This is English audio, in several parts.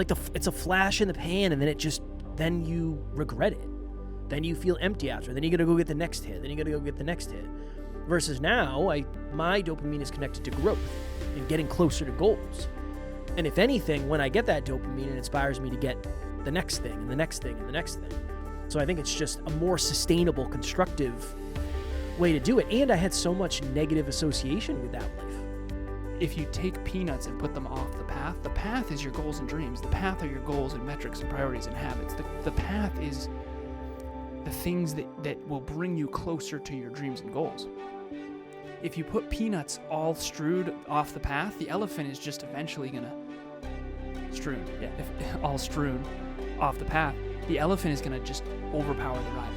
it's a flash in the pan, and then you regret it. Then you feel empty after. Then you got to go get the next hit. Then you got to go get the next hit. Versus now, my dopamine is connected to growth and getting closer to goals. And if anything, when I get that dopamine, it inspires me to get the next thing and the next thing and the next thing. So I think it's just a more sustainable, constructive way to do it. And I had so much negative association with that life. If you take peanuts and put them off the path is your goals and dreams. The path are your goals and metrics and priorities and habits. The path is the things that will bring you closer to your dreams and goals. If you put peanuts all strewed off the path, the elephant is just eventually going to all strewn off the path, the elephant is going to just overpower the rider.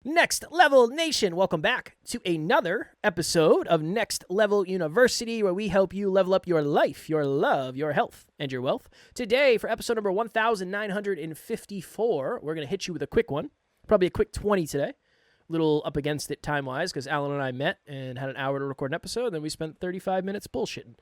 Next Level Nation, welcome back to another episode of Next Level University, where we help you level up your life, your love, your health, and your wealth. Today, for episode number 1954, we're going to hit you with a quick one, probably a quick 20 today. A little up against it time-wise, because Alan and I met and had an hour to record an episode, then we spent 35 minutes bullshitting.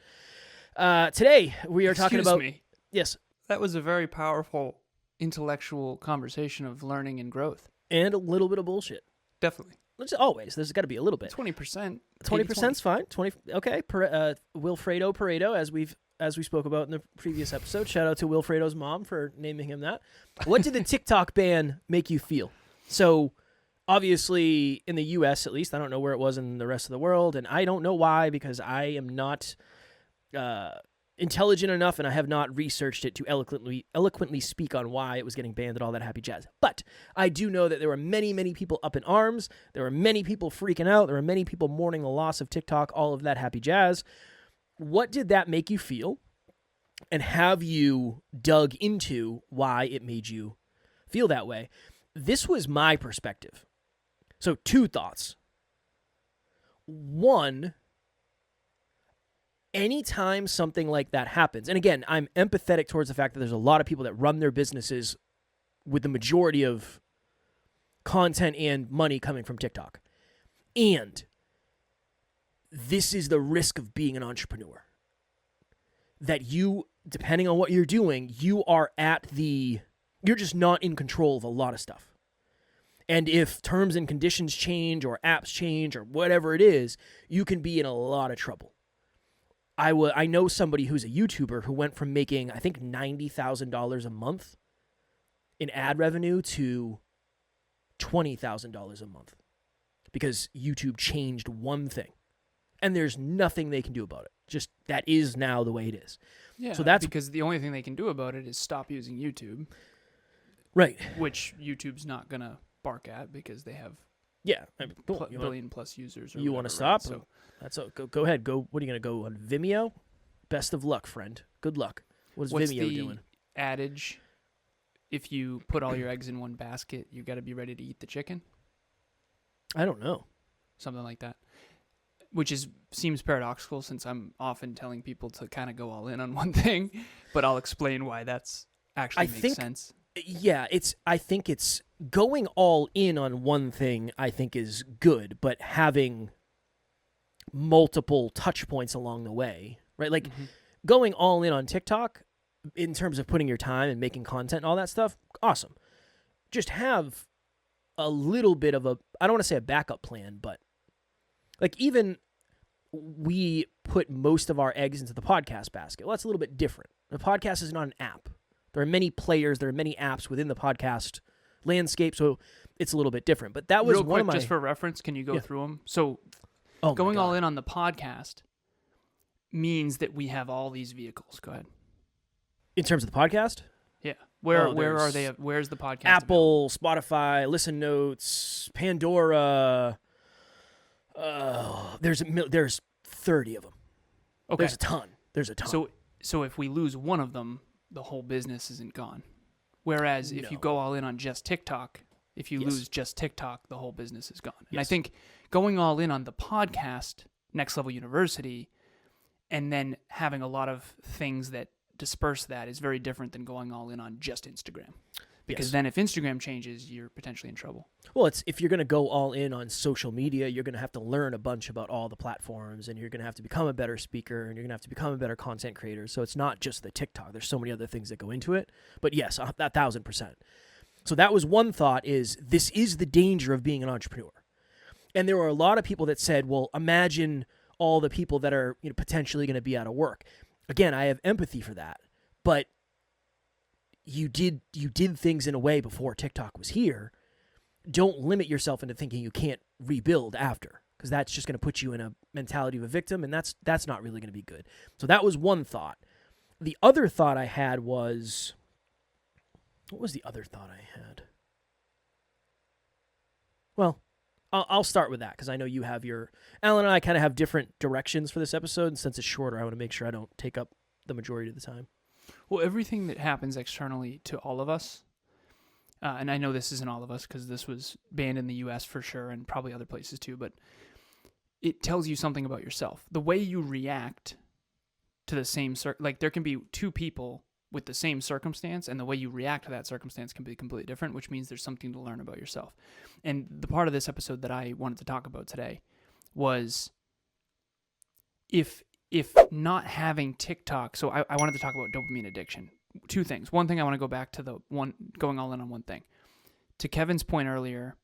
Today, we are talking about... Excuse me. Yes. That was a very powerful intellectual conversation of learning and growth. And a little bit of bullshit. Definitely. Always. There's got to be a little bit. 20%. 20%'s fine. 20. Okay. Wilfredo Pareto, as we spoke about in the previous episode. Shout out to Wilfredo's mom for naming him that. What did the TikTok ban make you feel? So, obviously, in the U.S. at least, I don't know where it was in the rest of the world, and I don't know why, because I am not intelligent enough, and I have not researched it to eloquently speak on why it was getting banned and all that happy jazz. But I do know that there were many, many people up in arms. There were many people freaking out. There were many people mourning the loss of TikTok, all of that happy jazz. What did that make you feel? And have you dug into why it made you feel that way? This was my perspective. So 2 thoughts. 1, anytime something like that happens, and again, I'm empathetic towards the fact that there's a lot of people that run their businesses with the majority of content and money coming from TikTok. And this is the risk of being an entrepreneur. That you, depending on what you're doing, you're just not in control of a lot of stuff. And if terms and conditions change or apps change or whatever it is, you can be in a lot of trouble. I know somebody who's a YouTuber who went from making, I think, $90,000 a month in ad revenue to $20,000 a month because YouTube changed one thing. And there's nothing they can do about it. Just that is now the way it is. Yeah, so that's because the only thing they can do about it is stop using YouTube. Right. Which YouTube's not going to bark at because they have billion plus users. You want to stop? Right? So go ahead. Go. What are you going to go on Vimeo? Best of luck, friend. Good luck. What's Vimeo doing? Adage? If you put all your eggs in one basket, you got to be ready to eat the chicken. I don't know. Something like that. Which seems paradoxical since I'm often telling people to kind of go all in on one thing, but I'll explain why that's actually makes sense. Yeah, I think it's going all in on one thing I think is good, but having multiple touch points along the way, right? Like going all in on TikTok in terms of putting your time and making content and all that stuff, awesome. Just have a little bit of I don't want to say a backup plan, but like even we put most of our eggs into the podcast basket. Well, that's a little bit different. The podcast is not an app. There are many players, there are many apps within the podcast landscape, so it's a little bit different. But that was real one quick, of my... just for reference, can you go through them? So going all in on the podcast means that we have all these vehicles. Go ahead. In terms of the podcast? Yeah. Where are they? Where's the podcast? Apple, Spotify, Listen Notes, Pandora. There's 30 of them. Okay. There's a ton. So if we lose one of them, the whole business isn't gone. Whereas if you go all in on just TikTok, if you lose just TikTok, the whole business is gone. And I think going all in on the podcast, Next Level University, and then having a lot of things that disperse that is very different than going all in on just Instagram. Because Yes. then if Instagram changes, you're potentially in trouble. Well, it's if you're going to go all in on social media, you're going to have to learn a bunch about all the platforms, and you're going to have to become a better speaker, and you're going to have to become a better content creator. So it's not just the TikTok. There's so many other things that go into it. But yes, 1,000%. So that was one thought, is this is the danger of being an entrepreneur. And there were a lot of people that said, well, imagine all the people that are potentially going to be out of work. Again, I have empathy for that. But you did things in a way before TikTok was here. Don't limit yourself into thinking you can't rebuild after, because that's just going to put you in a mentality of a victim, and that's not really going to be good. So that was one thought. The other thought I had was, what was the other thought I had? Well, I'll start with that, because I know you have Alan and I kind of have different directions for this episode, and since it's shorter, I want to make sure I don't take up the majority of the time. Well, everything that happens externally to all of us, and I know this isn't all of us because this was banned in the U.S. for sure and probably other places too, but it tells you something about yourself. The way you react to the same like there can be two people with the same circumstance, and the way you react to that circumstance can be completely different, which means there's something to learn about yourself. And the part of this episode that I wanted to talk about today was if not having TikTok, so I wanted to talk about dopamine addiction. Two things. One thing, I want to go back to the one, going all in on one thing. To Kevin's point earlier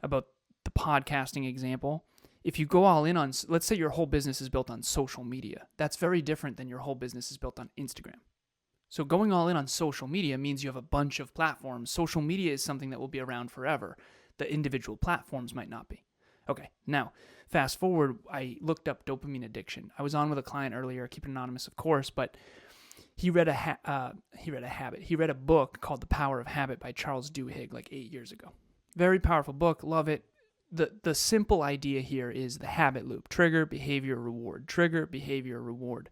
about the podcasting example, if you go all in on, let's say your whole business is built on social media, that's very different than your whole business is built on Instagram. So going all in on social media means you have a bunch of platforms. Social media is something that will be around forever. The individual platforms might not be. Okay, now, fast forward, I looked up dopamine addiction. I was on with a client earlier, keep it anonymous, of course, but he read a book called The Power of Habit by Charles Duhigg like 8 years ago. Very powerful book, love it. The simple idea here is the habit loop: trigger, behavior, reward. Trigger, behavior, reward.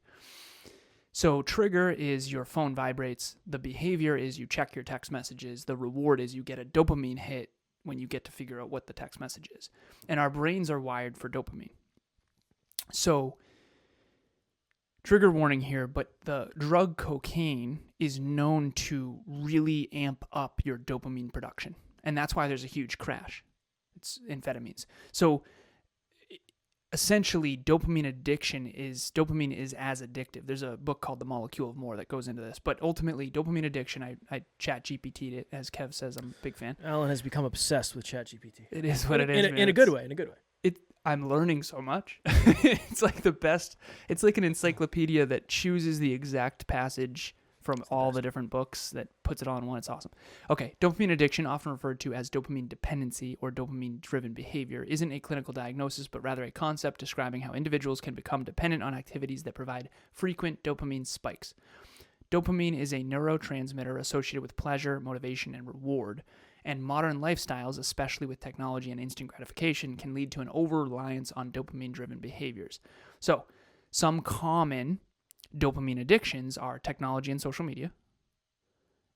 So trigger is your phone vibrates. The behavior is you check your text messages. The reward is you get a dopamine hit when you get to figure out what the text message is. And our brains are wired for dopamine. So, trigger warning here, but the drug cocaine is known to really amp up your dopamine production. And that's why there's a huge crash. It's amphetamines. So, essentially, dopamine is as addictive. There's a book called The Molecule of More that goes into this. But ultimately, dopamine addiction, I chat GPT'd it, as Kev says. I'm a big fan. Alan has become obsessed with ChatGPT. It is what it is. In a good way. I'm learning so much. It's like the best. It's like an encyclopedia that chooses the exact passage from all the different books that puts it all in one. It's awesome. Okay, dopamine addiction, often referred to as dopamine dependency or dopamine-driven behavior, isn't a clinical diagnosis, but rather a concept describing how individuals can become dependent on activities that provide frequent dopamine spikes. Dopamine is a neurotransmitter associated with pleasure, motivation, and reward, and modern lifestyles, especially with technology and instant gratification, can lead to an over-reliance on dopamine-driven behaviors. So, some common dopamine addictions are technology and social media,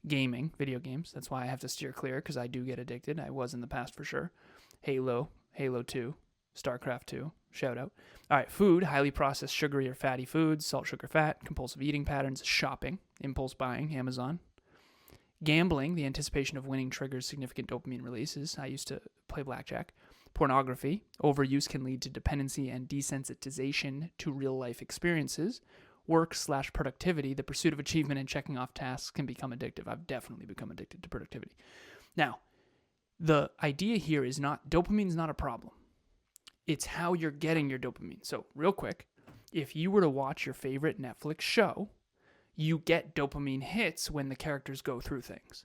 gaming, video games. That's why I have to steer clear, because I do get addicted. I was in the past for sure. Halo 2, StarCraft 2, shout out. All right, food, highly processed sugary or fatty foods, salt, sugar, fat, compulsive eating patterns, shopping, impulse buying, Amazon. Gambling, the anticipation of winning triggers significant dopamine releases. I used to play blackjack. Pornography, overuse can lead to dependency and desensitization to real-life experiences. Work/productivity, the pursuit of achievement and checking off tasks can become addictive. I've definitely become addicted to productivity. Now, the idea here is dopamine's not a problem. It's how you're getting your dopamine. So, real quick, if you were to watch your favorite Netflix show, you get dopamine hits when the characters go through things.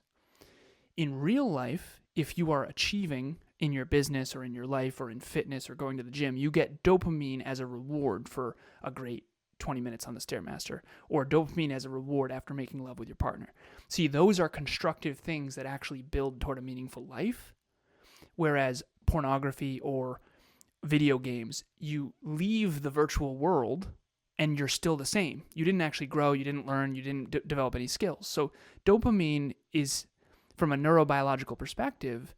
In real life, if you are achieving in your business or in your life or in fitness or going to the gym, you get dopamine as a reward for a great 20 minutes on the Stairmaster, or dopamine as a reward after making love with your partner. See, those are constructive things that actually build toward a meaningful life, whereas pornography or video games, you leave the virtual world and you're still the same. You didn't actually grow, you didn't learn, you didn't develop any skills. So dopamine is, from a neurobiological perspective,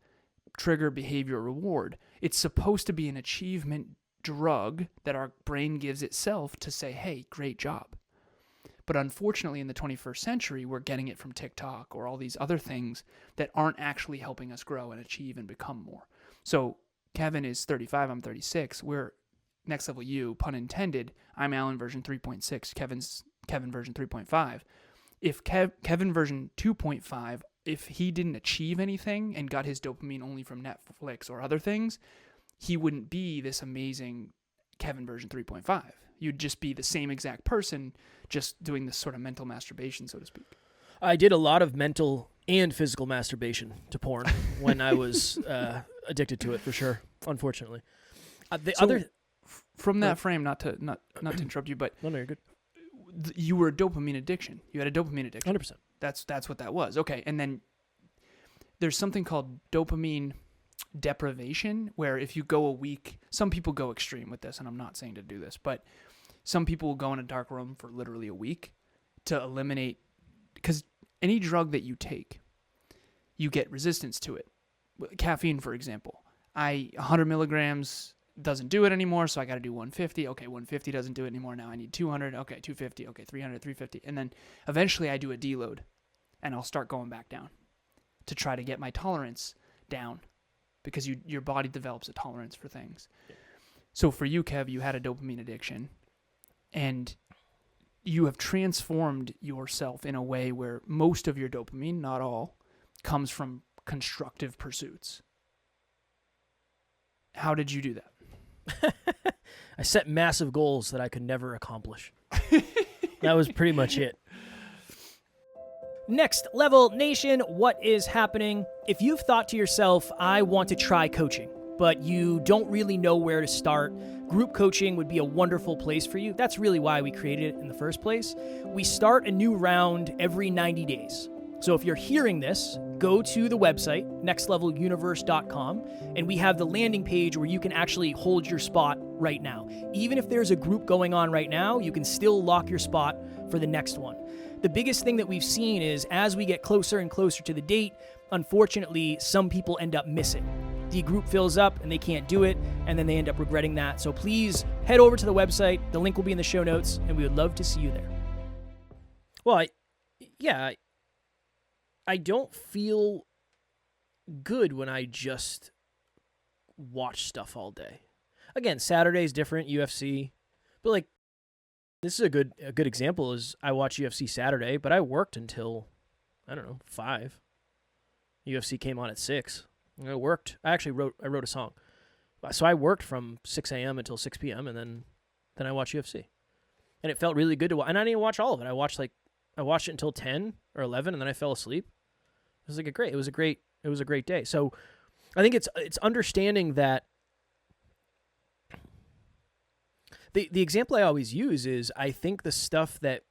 trigger, behavior, reward. It's supposed to be an achievement drug that our brain gives itself to say, hey, great job. But unfortunately, in the 21st century, we're getting it from TikTok or all these other things that aren't actually helping us grow and achieve and become more. So Kevin is 35, I'm 36. We're Next Level U, pun intended. I'm Alan version 3.6, Kevin version 3.5. If Kevin version 2.5, if he didn't achieve anything and got his dopamine only from Netflix or other things, he wouldn't be this amazing Kevin version 3.5. You'd just be the same exact person, just doing this sort of mental masturbation, so to speak. I did a lot of mental and physical masturbation to porn when I was addicted to it, for sure, unfortunately. From that frame, not to interrupt you, but no, you're good. You were a dopamine addiction. You had a dopamine addiction. 100%. That's what that was. Okay, and then there's something called dopamine deprivation, where if you go a week, some people go extreme with this, and I'm not saying to do this, but some people will go in a dark room for literally a week to eliminate, because any drug that you take, you get resistance to it. Caffeine, for example. 100 milligrams doesn't do it anymore, so I got to do 150. Okay, 150 doesn't do it anymore. Now I need 200. Okay, 250. Okay, 300, 350. And then eventually I do a deload, and I'll start going back down to try to get my tolerance down, because your body develops a tolerance for things. Yeah. So for you, Kev, you had a dopamine addiction, and you have transformed yourself in a way where most of your dopamine, not all, comes from constructive pursuits. How did you do that? I set massive goals that I could never accomplish. That was pretty much it. Next Level Nation, what is happening? If you've thought to yourself, I want to try coaching, but you don't really know where to start, group coaching would be a wonderful place for you. That's really why we created it in the first place. We start a new round every 90 days. So if you're hearing this, go to the website, nextleveluniverse.com, and we have the landing page where you can actually hold your spot right now. Even if there's a group going on right now, you can still lock your spot for the next one. The biggest thing that we've seen is as we get closer and closer to the date, unfortunately, some people end up missing. The group fills up and they can't do it, and then they end up regretting that. So please head over to the website. The link will be in the show notes, and we would love to see you there. Well, I don't feel good when I just watch stuff all day. Again, Saturday's different, UFC, but like this is a good example is I watch UFC Saturday, but I worked until 5. UFC came on at 6. I worked. I wrote a song, so I worked from 6 a.m. until 6 p.m. and then I watched UFC, and it felt really good to watch. And I didn't even watch all of it. I watched it until 10 or 11, and then I fell asleep. It was a great day. So I think it's understanding that the example I always use is I think the stuff that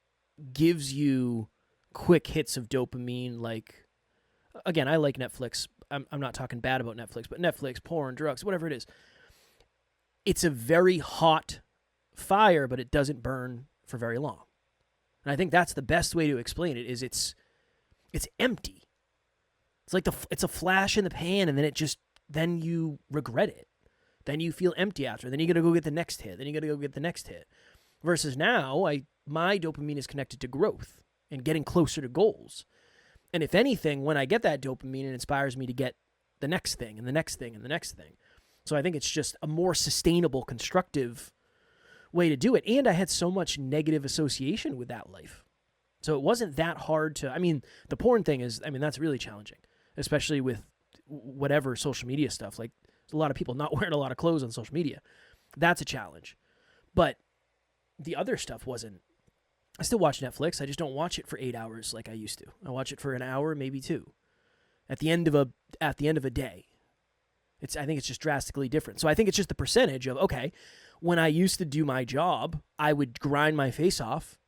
gives you quick hits of dopamine, like, again, I like Netflix. I'm not talking bad about Netflix, but Netflix, porn, drugs, whatever it is. It's a very hot fire, but it doesn't burn for very long. And I think that's the best way to explain it is it's empty. It's like it's a flash in the pan, and then you regret it. Then you feel empty after. Then you got to go get the next hit. Then you got to go get the next hit. Versus now, my dopamine is connected to growth and getting closer to goals. And if anything, when I get that dopamine, it inspires me to get the next thing and the next thing and the next thing. So I think it's just a more sustainable, constructive way to do it. And I had so much negative association with that life. So it wasn't that hard to, the porn thing is, that's really challenging, especially with whatever social media stuff. Like, there's a lot of people not wearing a lot of clothes on social media. That's a challenge. But the other stuff wasn't. I still watch Netflix. I just don't watch it for 8 hours like I used to. I watch it for an hour, maybe 2. At the end of a day. I think it's just drastically different. So I think it's just the percentage of, okay, when I used to do my job, I would grind my face off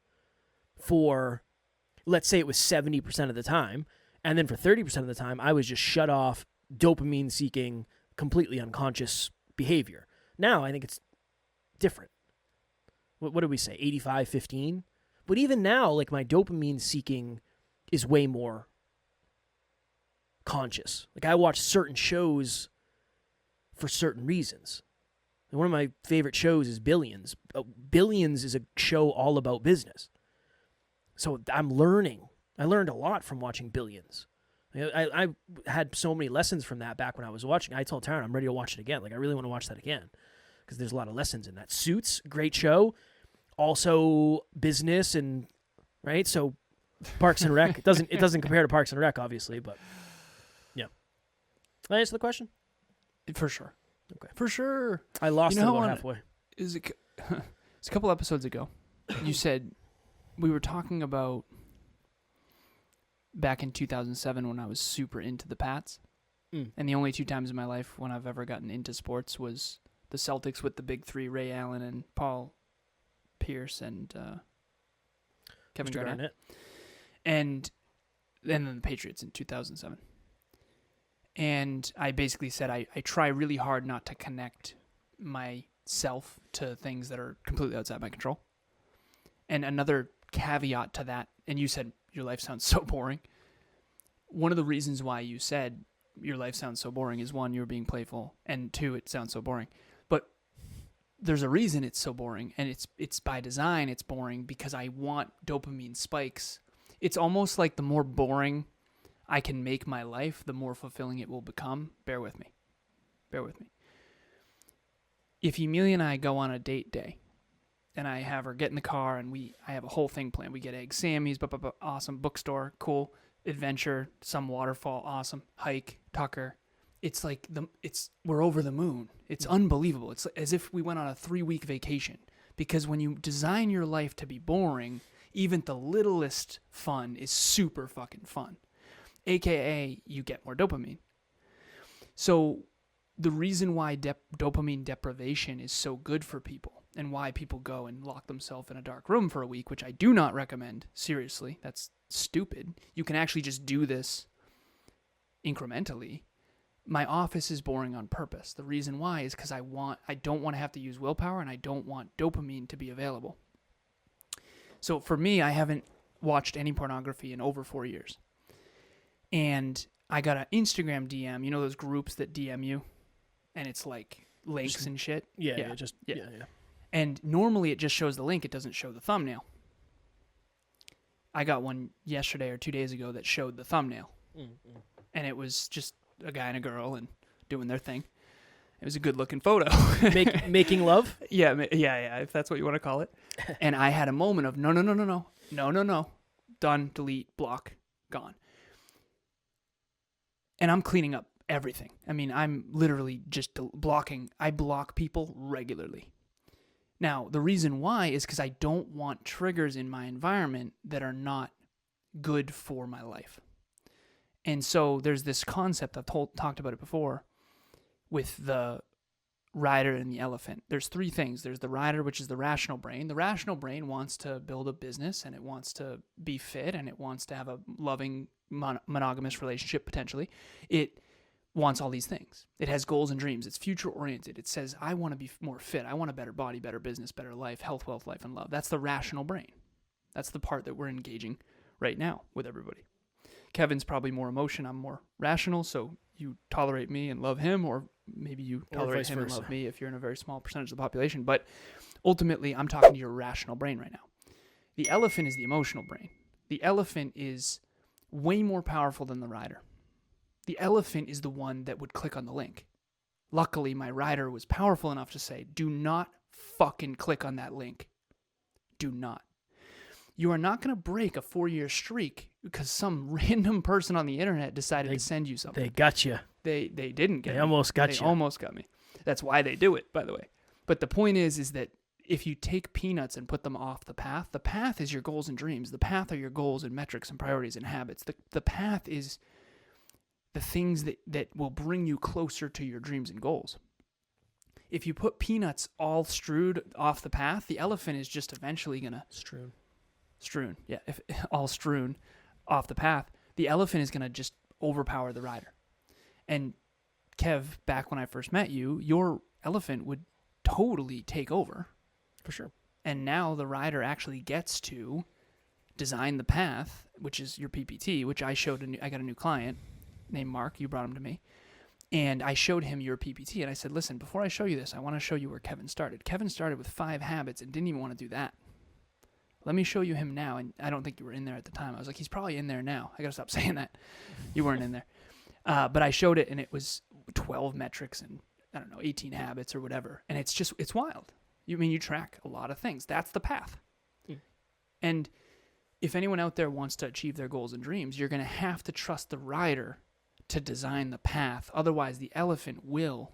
for, let's say it was 70% of the time, and then for 30% of the time, I was just shut off, dopamine-seeking, completely unconscious behavior. Now, I think it's different. What did we say, 85-15? But even now, like, my dopamine-seeking is way more conscious. Like, I watch certain shows for certain reasons. And one of my favorite shows is Billions. Billions is a show all about business. So I'm learning. I learned a lot from watching Billions. I had so many lessons from that back when I was watching. I told Taryn I'm ready to watch it again. Like, I really want to watch that again because there's a lot of lessons in that. Suits, great show. Also business and, right? So Parks and Rec. It doesn't compare to Parks and Rec, obviously, but yeah. Did I answer the question? For sure. Okay. For sure. I lost You know it how about on- halfway. It's a couple episodes ago. You said we were talking about back in 2007 when I was super into the Pats. And the only 2 times in my life when I've ever gotten into sports was the Celtics with the big three, Ray Allen and Paul Pierce and Kevin Mr. Garnett. And then the Patriots in 2007. And I basically said I try really hard not to connect myself to things that are completely outside my control. And another caveat to that, and you said your life sounds so boring. One of the reasons why you said your life sounds so boring is, 1, you're being playful, and 2, it sounds so boring. But there's a reason it's so boring, and it's by design it's boring because I want dopamine spikes. It's almost like the more boring I can make my life, the more fulfilling it will become. Bear with me. If Emilia and I go on a date day, and I have her get in the car, and I have a whole thing planned. We get eggs, Sammy's, awesome, bookstore, cool, adventure, some waterfall, awesome, hike, Tucker. It's like we're over the moon. It's unbelievable. It's as if we went on a 3-week vacation. Because when you design your life to be boring, even the littlest fun is super fucking fun. AKA, you get more dopamine. So the reason why dopamine deprivation is so good for people and why people go and lock themselves in a dark room for a week, which I do not recommend, seriously, that's stupid. You can actually just do this incrementally. My office is boring on purpose. The reason why is because I don't want to have to use willpower, and I don't want dopamine to be available. So for me, I haven't watched any pornography in over 4 years. And I got an Instagram DM, you know those groups that DM you? And it's like links and shit? Yeah. And normally it just shows the link, it doesn't show the thumbnail. I got one yesterday or 2 days ago that showed the thumbnail. And it was just a guy and a girl and doing their thing. It was a good looking photo. Making love? Yeah, if that's what you want to call it. And I had a moment of no. Done, delete, block, gone. And I'm cleaning up everything. I mean, I'm literally just blocking. I block people regularly. Now, the reason why is because I don't want triggers in my environment that are not good for my life. And so there's this concept, I've talked about it before, with the rider and the elephant. There's 3 things. There's the rider, which is the rational brain. The rational brain wants to build a business, and it wants to be fit, and it wants to have a loving monogamous relationship, potentially. It wants all these things. It has goals and dreams. It's future-oriented. It says, I want to be more fit. I want a better body, better business, better life, health, wealth, life, and love. That's the rational brain. That's the part that we're engaging right now with everybody. Kevin's probably more emotion. I'm more rational, so you tolerate me and love him, or maybe you tolerate him and love me if you're in a very small percentage of the population. But ultimately, I'm talking to your rational brain right now. The elephant is the emotional brain. The elephant is way more powerful than the rider. The elephant is the one that would click on the link. Luckily, my rider was powerful enough to say, do not fucking click on that link. Do not. You are not going to break a 4-year streak because some random person on the internet decided to send you something. They got you. They didn't get me. They almost got you. They almost got me. That's why they do it, by the way. But the point is that if you take peanuts and put them off the path is your goals and dreams. The path are your goals and metrics and priorities and habits. The path is the things that will bring you closer to your dreams and goals. If you put peanuts all strewed off the path, the elephant is just eventually going to... Strewn. Yeah, if all strewn off the path, the elephant is going to just overpower the rider. And Kev, back when I first met you, your elephant would totally take over. For sure. And now the rider actually gets to design the path, which is your PPT, which I got a new client named Mark. You brought him to me. And I showed him your PPT, and I said, listen, before I show you this, I want to show you where Kevin started. Kevin started with 5 habits and didn't even want to do that. let me show you him now. And I don't think you were in there at the time. I was like, he's probably in there now. I got to stop saying that. You weren't in there. But I showed it, and it was 12 metrics and, I don't know, 18 habits or whatever. And it's wild. You track a lot of things. That's the path. And if anyone out there wants to achieve their goals and dreams, you're going to have to trust the rider to design the path. Otherwise, the elephant will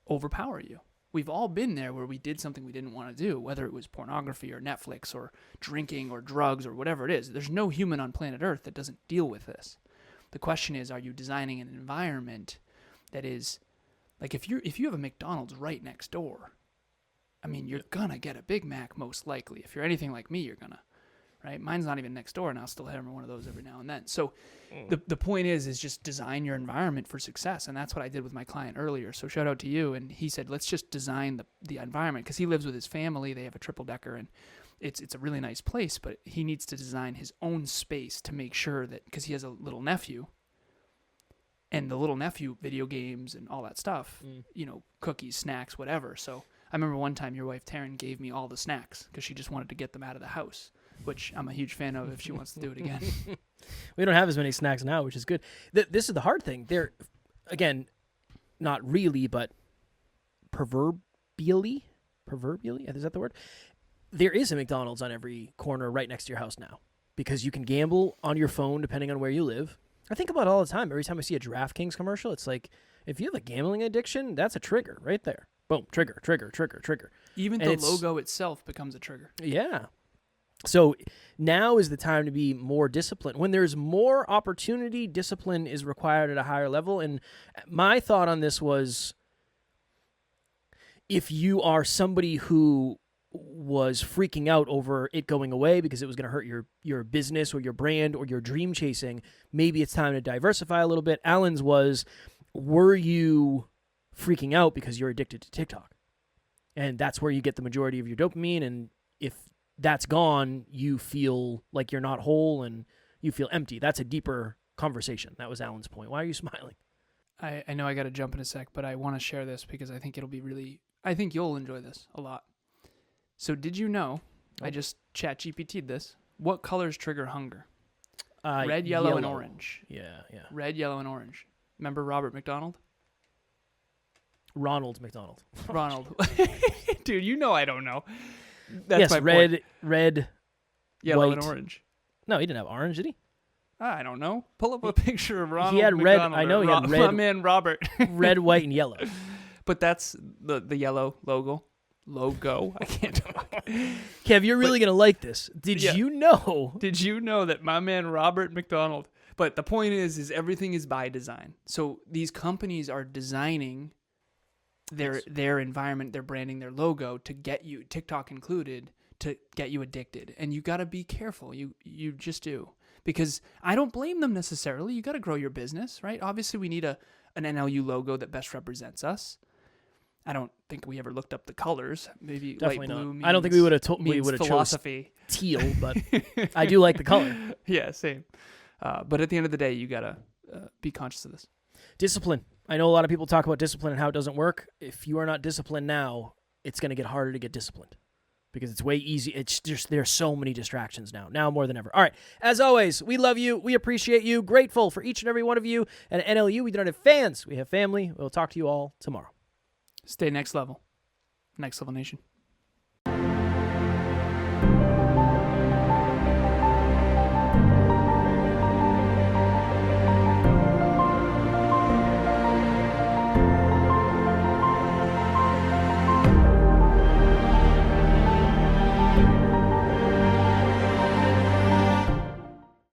overpower you. We've all been there where we did something we didn't want to do, whether it was pornography or Netflix or drinking or drugs or whatever it is. There's no human on planet Earth that doesn't deal with this. The question is, are you designing an environment that is, like, if you have a McDonald's right next door, I mean, you're going to get a Big Mac most likely. If you're anything like me, you're going to, right? Mine's not even next door, and I'll still have one of those every now and then. So the point is just design your environment for success, and that's what I did with my client earlier. So shout out to you. And he said, let's just design the environment, because he lives with his family. They have a triple-decker, and it's a really nice place, but he needs to design his own space to make sure that, because he has a little nephew, and the little nephew, video games and all that stuff, cookies, snacks, whatever. So I remember one time your wife, Taryn, gave me all the snacks because she just wanted to get them out of the house, which I'm a huge fan of if she wants to do it again. We don't have as many snacks now, which is good. This is the hard thing. They're, again, not really, but proverbially, is that the word? There is a McDonald's on every corner right next to your house now, because you can gamble on your phone depending on where you live. I think about it all the time. Every time I see a DraftKings commercial, it's like, if you have a gambling addiction, that's a trigger right there. Boom, trigger. Even the logo itself becomes a trigger. Yeah. So now is the time to be more disciplined. When there's more opportunity, discipline is required at a higher level. And my thought on this was, if you are somebody who was freaking out over it going away because it was going to hurt your business or your brand or your dream chasing, maybe it's time to diversify a little bit. Alan's was, were you freaking out because you're addicted to TikTok? And that's where you get the majority of your dopamine. And if that's gone, you feel like you're not whole and you feel empty. That's a deeper conversation. That was Alan's point. Why are you smiling? I know I got to jump in a sec, but I want to share this because I think I think you'll enjoy this a lot. So did you know, I just chat GPT'd this, what colors trigger hunger? Red, yellow, and orange. Yeah. Red, yellow, and orange. Remember Robert McDonald? Ronald McDonald. Ronald. Dude, you know I don't know. That's yes, my red, yellow, white. And orange. No, he didn't have orange, did he? I don't know. Pull up a picture of Ronald. He had McDonald. red. I know he had red. My man Robert. Red, white, and yellow. But that's the yellow logo. I can't talk. Kev, you're really going to like this. Did you know that my man Robert McDonald? But the point is everything is by design. So these companies are designing their environment, their branding, their logo to get you, TikTok included, to get you addicted. And you got to be careful. You just do. Because I don't blame them necessarily. You got to grow your business, right? Obviously, we need an NLU logo that best represents us. I don't think we ever looked up the colors. Maybe definitely light blue not. I don't think we would have chose teal, but I do like the color. Yeah, same. But at the end of the day, you gotta be conscious of this. Discipline. I know a lot of people talk about discipline and how it doesn't work. If you are not disciplined now, it's going to get harder to get disciplined because it's way easy. It's just there's so many distractions now more than ever. All right. As always, we love you. We appreciate you. Grateful for each and every one of you. And at NLU, we don't have fans. We have family. We'll talk to you all tomorrow. Stay next level. Next Level Nation.